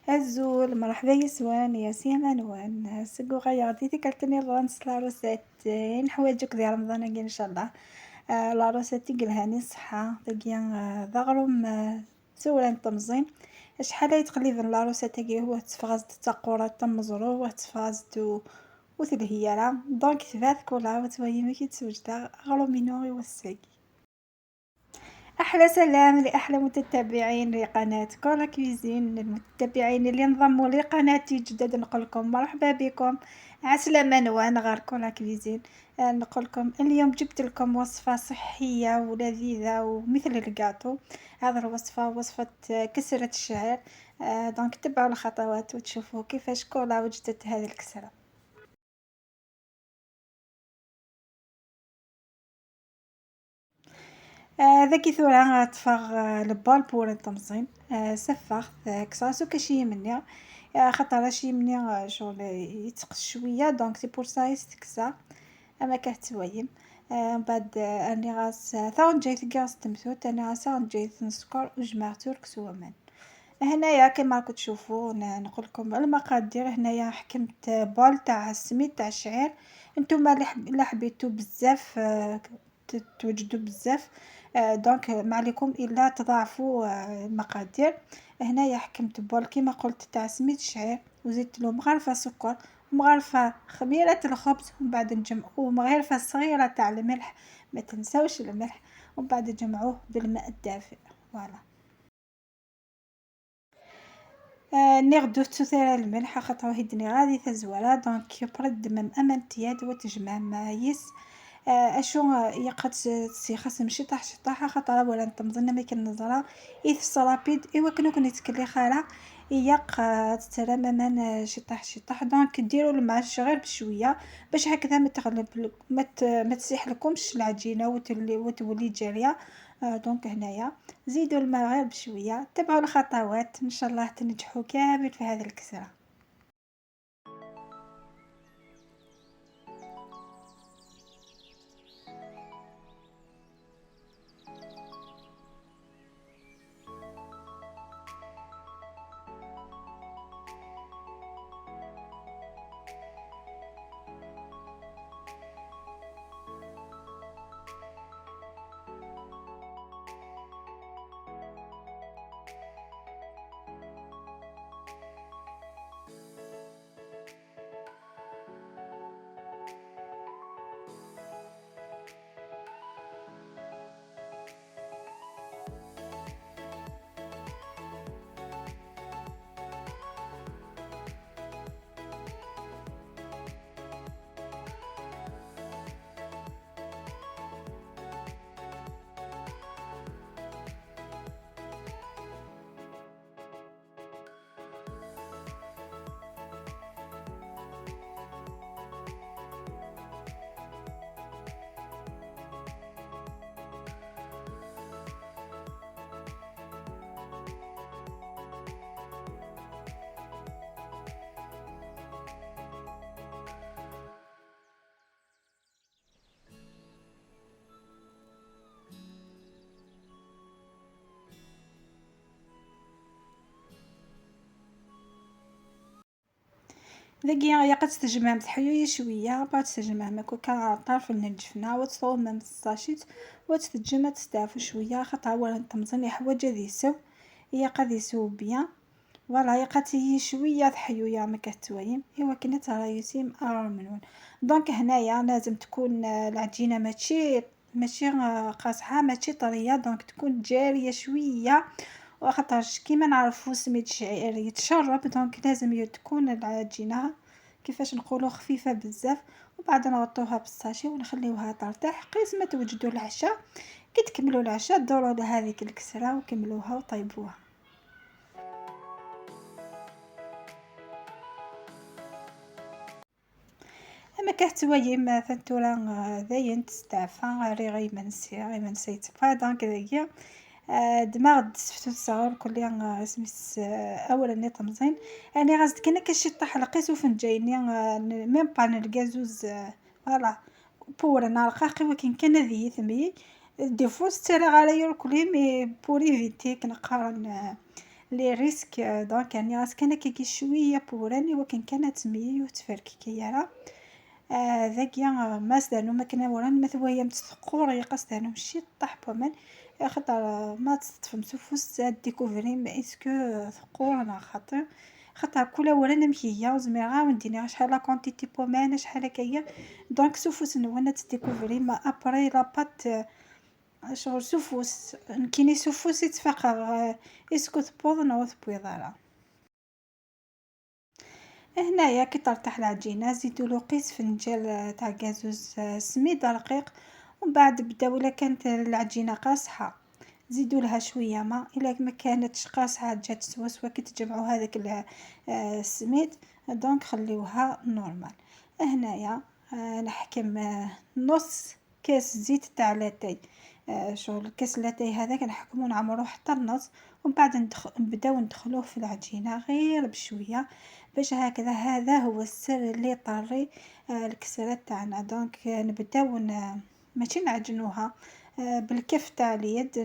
Azul, مرحبا يسوان، ياسين عنوان، سقو غياضيتي كالتني الرانس لاروسات نحواجك ديال رمضان كي ان شاء الله. لاروساتي قلهاني صحة دقيا ذا غروم سوران طمزين. شحال يتقليبن لاروساتي هو تفغزت تقورة تمزرو وتفغزت وتلهيالا دونك تفاث كلها وتوهي كي تسوجدا غرومينو يوساكي. أحلى سلام لأحلى متتبعين لقناة كولا كويزين، المتتبعين اللي انضموا لقناتي جدد نقولكم مرحبا بكم. عسلامة نوان غير كولا كويزين. نقولكم اليوم جبت لكم وصفة صحية ولذيذة ومثل الجاتو. هذا الوصفة وصفة كسرة الشعير. دونك تبعوا الخطوات وتشوفوا كيفاش كولا وجدت هذه الكسرة. ذاك ثورة تفغ البال بور التمصين. سفخ كساسو كشي مني. خاطر شي مني شغل يتقش شويه دونك سي بور سا يستكسا. اما كتويم. من بعد اني غاس ثاون جيت غاس تمثوت انا غاسا جيت نسكر وجمعتو الكسومان. هنايا كما راكم تشوفوا نقول لكم المقادير. هنايا حكمت بول تاع السميد تاع الشعير. نتوما لا حبيتو بزاف توجدوا بزاف. دونك ما عليكم الا تضاعفوا المقادير. هنايا حكمت بول كيما قلت تاع سميد الشعير وزدت له مغرفه سكر ومغرفه خميره الخبز ومن بعد نجمعوه ومغرفه صغيره تاع الملح. ما تنساوش الملح ومن بعد نجمعوه بالماء الدافئ. فوالا. ناخدو ثلث الملح خاطر هيدني غادي تزوالة دونك يبرد من أمن تياد وتجمع مايس. اشو يقد سيخاس شطاح خاطر ولا نتمظن ما كان نزرا إذ صلابيد إوا كنو نتكلي خالا يق ترى من شطاح دونك ديروا الماء غير بشويه باش هكذا ما تغلب ما تسيح لكمش العجينه وتولي جاريه. دونك هنايا زيدوا الماء غير بشويه تبعوا الخطوات ان شاء الله تنجحوا كامل في هذه الكسره. دقيقة يا قد تجمع تحيوي شوية بعد تجمع ما كان طرف النجفنا وتصوم من الساشيت وتتجمع تستعفو شوية خاطر اولا تمزني حوايج هذي يسو هي قد يسو بيان. فوالا يقاتي شويه تحيويه ما كتويم ايوا كنا ترايسيم منون. دونك هنايا لازم تكون العجينه ماشي قاصحه ماشي طريه دونك تكون جاريه شويه. وخاطرش كيما نعرفو سميد الشعير يتشرب دونك لازم تكون العجينه كيفاش نقولوا خفيفه بزاف. وبعد نغطوها بالساشي ونخليوها ترتاح قيس ما توجدوا العشاء. كي تكملوا العشاء دوروا لهذيك الكسره وكملوها وطيبوها. اما كتوايم فانتورا ذاين تستعفى ريغي منسي تبقى دونك داكيا. دماغ دسفتو الصغار كليا سميس اولا ني طمزين. يعني غازت كنا كشي طاح لقيتو فنجايني ميم با الكازوز. فوالا بور نارقاقي ولكن كان ذي ثمي دي فوس ترى على يركلي مي بوري فيتي كنقارن لي ريسك دونك يعني راسك أنا كي شوية بوراني ولكن كانت ميو تفرككيرا ذاكيا ما سدانو ما كنا وران ما ثوايا متثقور يقصدانو ماشي طاح بومن خاطر ما تستفهم سوفوس ديكوفري ما اسكو ثقورنا خاطر كل ورانا مكيا وزميرا ونديني شحال لا كونتيتي بومان شحال هكايا دونك سوفوس نوانا تديكوفري ما ابري لاباط شغل سوفوس كيني سوفوس يتفقر اسكو تبوظ نو تبويضالا هنايا كي ترتاح العجينة زيدولو قيس فنجال تاع كازوز سميد رقيق ومن بعد بداو الا كانت العجينة قاصحة زيدولها شوية ما الا ما كانتش قاصحة جات سوا كي تجمعو هذاك السميد دونك خليوها نورمال. هنايا نحكم نص كاس زيت تاع لاتاي شغل كاس لاتاي هذاك نحكمو نعمروه حتى النص ومن بعد نبداو ندخلوه في العجينة غير بشوية باش هكذا. هذا هو السر اللي طري الكسرات تاعنا. دونك نبداو ماشي نعجنوها بالكف تاع اليد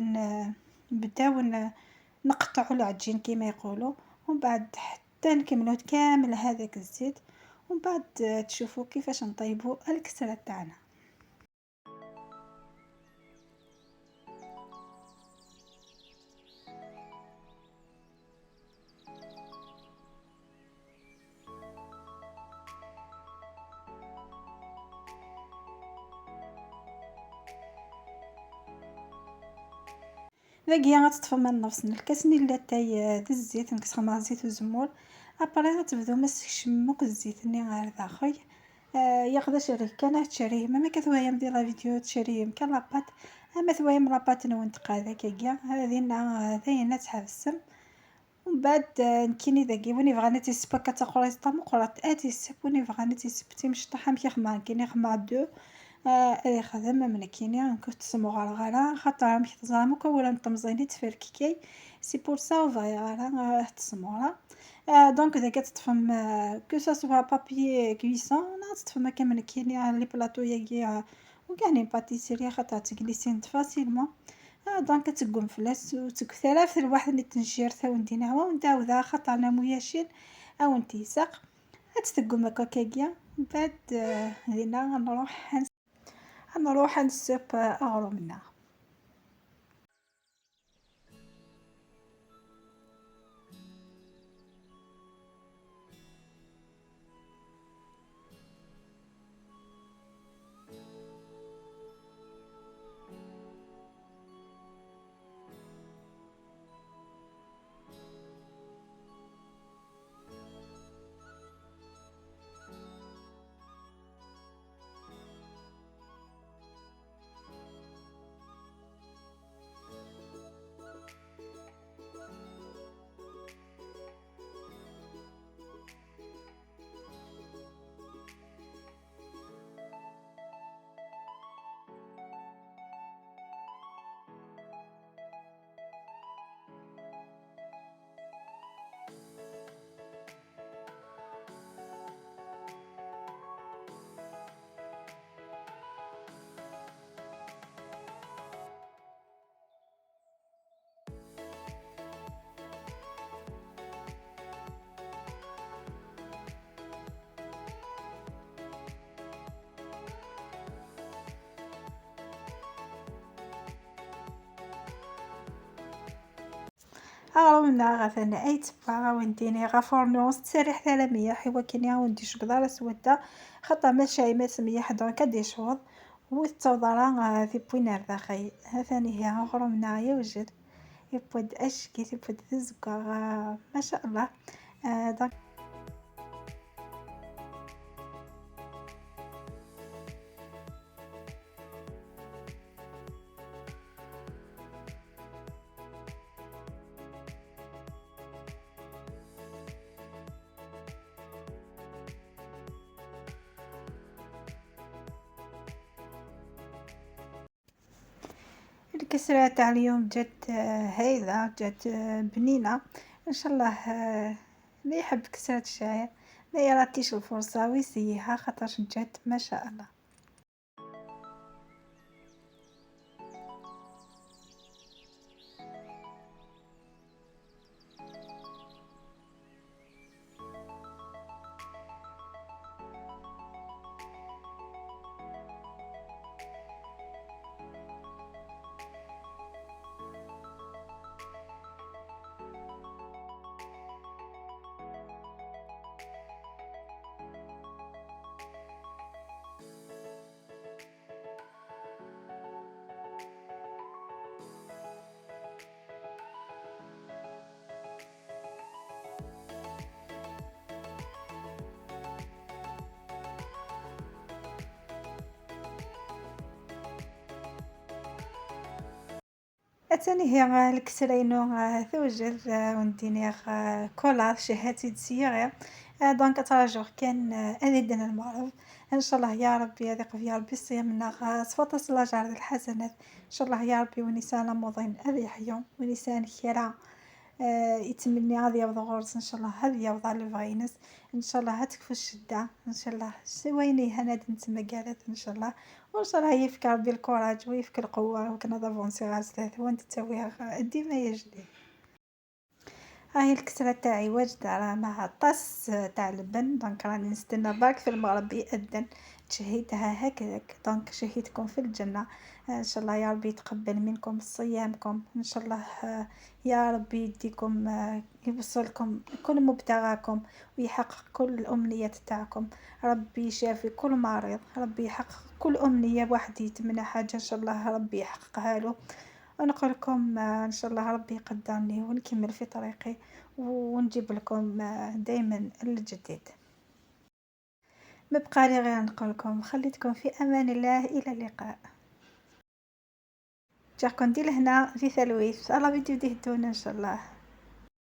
نبداو نقطعوا العجين كما يقولوا ومن بعد حتى نكملوا كامل هذاك الزيت ومن بعد تشوفوا كيفاش نطيبوا الكسرات تاعنا. ذاكيا غتطفى من نفس الكاسني لاتاي ذا الزيت نكسخ مع الزيت والزمور ابري غتبداو مسك شموك الزيت ني غير داخل ياخذ شريه كان تشريه ما كثوايا مدير لا فيديو تشريه كان لاباط اما ثوايا من لاباط نونتق هذاك كاع هذه تحبسم ومن بعد نكيني ذاكي وني بغاني تيسبا كتقرا مقرات اتي سبوني بغاني تيسبتي مش طاحه مكي خما كيني خما دو خدم من كيني كنت سمو غرغرة خاطر مكي تزامك ولا نطمزيني تفرككي سي بور سا فاي غرا تسمورا دونك اذا كتطفم كو سا سوا بابي كويسون تطفم كامل كيني لي بلاطو ياكي وكاع باتيسيري خاطر تجلسين فاسيلمون دونك تقوم فلاس وتكثر الواحد اللي تنشير ثاو ندينا ونتعاودها خاطر انا موياشين او نتيسق تقوم هكاكيا من بعد هنا نروح نسوب اغرو منها. اغرو منها غثنا اي تبا ونديني غفورنوس تسريح ثلاثمية حوا كيني وندي شقدار سودا خاطر ماشي ما سميح دونك دي شوض وتوضرا في بوينار داخل ثاني هي اغرو منها يوجد يبود اشكي يبود تزكى ما شاء الله دونك الكسرة تاع اليوم جات هايلة جات بنينة ان شاء الله. اللي يحب كسرة الشعير ما يراتيش الفرصة ويسيها خاطر جات ما شاء الله. أتاني هي الكسرينو توجد وندينيغ كولاج شهاتي دسيغي دونك أتراجوغ كان أذيدنا المغرب إن شاء الله يا ربي هذيك يا ربي صيامنا صفاطة الأجر الحسنات إن شاء الله يا ربي ونسانا مضين أذي حيوم ونسان خيرا يتمني غادي يوضى غرس إن شاء الله هذي يوضى للفاينس إن شاء الله هتكفو الشدة إن شاء الله سويني هناد نتما قالت إن شاء الله وإن شاء الله يفك ربي الكوراج ويفك القوة وكنا دافونسي غازات وانت تسويها ديما يا جديد. هاي الكسرة تاعي واجدة راه مع طاس تاع لبن دونك راني نستنى برك في المغرب يأذن تشهيتها هكذاك دونك شهيتكم في الجنة ان شاء الله يا ربي يتقبل منكم صيامكم ان شاء الله يا ربي يديكم يوصلكم كل مبتغاكم ويحقق كل الأمنيات تاعكم ربي يشافي كل مريض ربي يحقق كل أمنية واحد يتمنى حاجة ان شاء الله ربي يحققها له ونقول لكم ان شاء الله ربي يقدرني ونكمل في طريقي ونجيب لكم دايما الجديد ما بقى لي غير نقول لكم خليتكم في امان الله الى اللقاء جاكم دي لهنا في ثلويث الله بيدي يهدونا ان شاء الله.